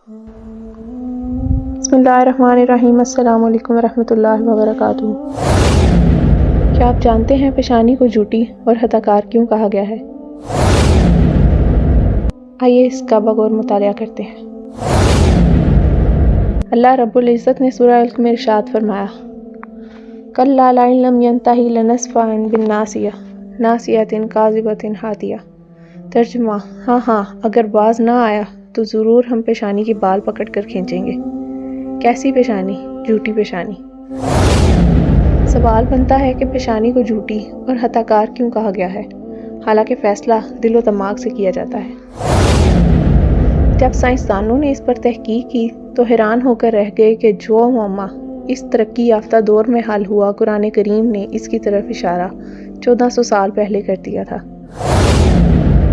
बिस्मिल्लाहिर्रहमानिर्रहीम। अस्सलाम वालेकुम रहमतुल्लाहि व बरकातुहू। क्या आप जानते हैं पेशानी को झूठी और हताकार क्यों कहा गया है? आइए इसका बगौर मुतालिया करते हैं। अल्लाह रब्बुल इज़्ज़त ने सूरह अल्क में इरशाद फरमाया, कल्ला लइन लम यंतही लनस्फ़अन बिन्नासिया नासियतिन काज़िबतिन हातिया। तर्जुमा, हाँ, अगर बाज ना आया तो ज़रूर हम पेशानी के बाल पकड़ कर खींचेंगे। कैसी पेशानी? झूठी पेशानी। सवाल बनता है कि पेशानी को झूठी और हताकार क्यों कहा गया है, हालांकि फैसला दिल व दिमाग से किया जाता है। जब साइंसदानों ने इस पर तहकीक की तो हैरान होकर रह गए कि जो मुअम्मा इस तरक्की याफ्ता दौर में हल हुआ, कुरान करीम ने इसकी तरफ इशारा 1400 साल पहले कर दिया था।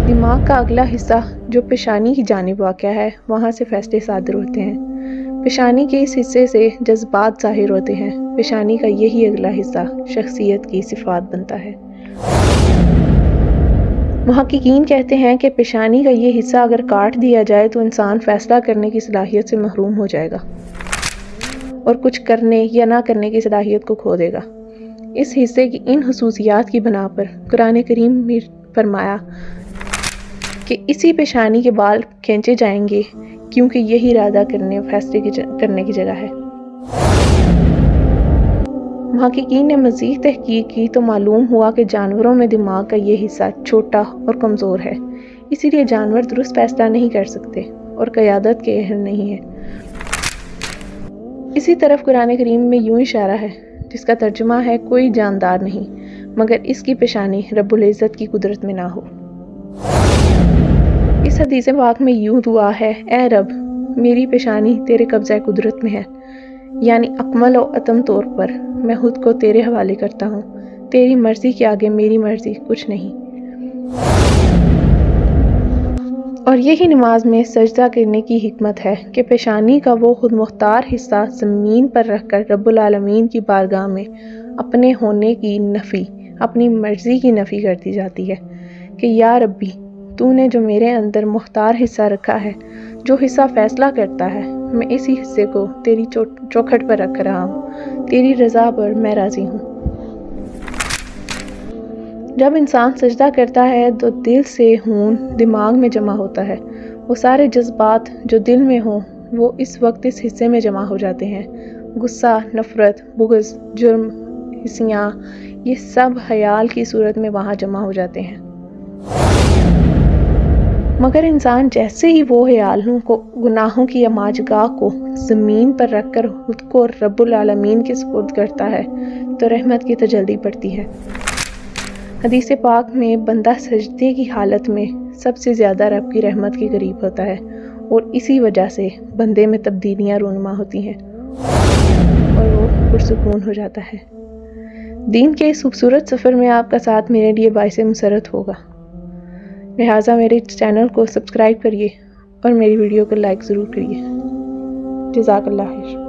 दिमाग का अगला हिस्सा जो पेशानी की जानिब वाक़या है, वहाँ से फैसले सादर होते हैं। पेशानी के इस हिस्से से जज्बात ज़ाहिर होते हैं। पेशानी का यही अगला हिस्सा शख्सियत की सिफात बनता है। मुहक्किकीन कहते हैं कि पेशानी का ये हिस्सा अगर काट दिया जाए तो इंसान फैसला करने की सलाहियत से महरूम हो जाएगा और कुछ करने या ना करने की सलाहियत को खो देगा। इस हिस्से की इन हुसूसियात की बिना पर कुरान करीम में फरमाया कि इसी पेशानी के बाल खींचे जाएंगे, क्योंकि यही इरादा करने फैसले करने की जगह है। मुहक्किकीन ने मज़ीद तहकीक की तो मालूम हुआ कि जानवरों में दिमाग का ये हिस्सा छोटा और कमज़ोर है, इसीलिए जानवर दुरुस्त फैसला नहीं कर सकते और क़यादत के अहल नहीं है। इसी तरफ कुरान करीम में यूं इशारा है, जिसका तर्जुमा है, कोई जानदार नहीं मगर इसकी पेशानी रब्बुल इज़्ज़त की कुदरत में ना हो। इस हदीस पाक में यूं दुआ है, ए रब, मेरी पेशानी तेरे कब्ज़ा कुदरत में है, यानी अकमल और अतम तौर पर मैं खुद को तेरे हवाले करता हूँ। तेरी मर्ज़ी के आगे मेरी मर्ज़ी कुछ नहीं। और यही नमाज में सजदा करने की हिकमत है कि पेशानी का वो खुद मुख्तार हिस्सा ज़मीन पर रखकर रब्बुल आलमीन की बारगाह में अपने होने की नफ़ी, अपनी मर्ज़ी की नफ़ी कर दी जाती है कि या रब्बी, तूने जो मेरे अंदर मुख्तार हिस्सा रखा है, जो हिस्सा फ़ैसला करता है, मैं इसी हिस्से को तेरी चौखट पर रख रहा हूँ। तेरी रज़ा पर मैं राज़ी हूँ। जब इंसान सजदा करता है तो दिल से खून दिमाग में जमा होता है। वो सारे जज्बात जो दिल में हों वो इस वक्त इस हिस्से में जमा हो जाते हैं। गुस्सा, नफ़रत, बुग़्ज़, जुर्म, हिस्सियाँ, ये सब ख़याल की सूरत में वहाँ जमा हो जाते हैं। मगर इंसान जैसे ही वो ख़यालों को, गुनाहों की अमाजगाह को ज़मीन पर रखकर खुद को रब्बुल आलमीन के सुपुर्द करता है तो रहमत की तजल्ली पड़ती है। हदीस पाक में बंदा सजदे की हालत में सबसे ज़्यादा रब की रहमत के करीब होता है और इसी वजह से बंदे में तब्दीलियाँ रूनुमा होती हैं और वो पुरसुकून हो जाता है। दीन के इस खूबसूरत सफ़र में आपका साथ मेरे लिए बाइसे मुसरत होगा, लिहाजा मेरे चैनल को सब्सक्राइब करिए और मेरी वीडियो को लाइक ज़रूर करिए। जज़ाकल्लाह खैर।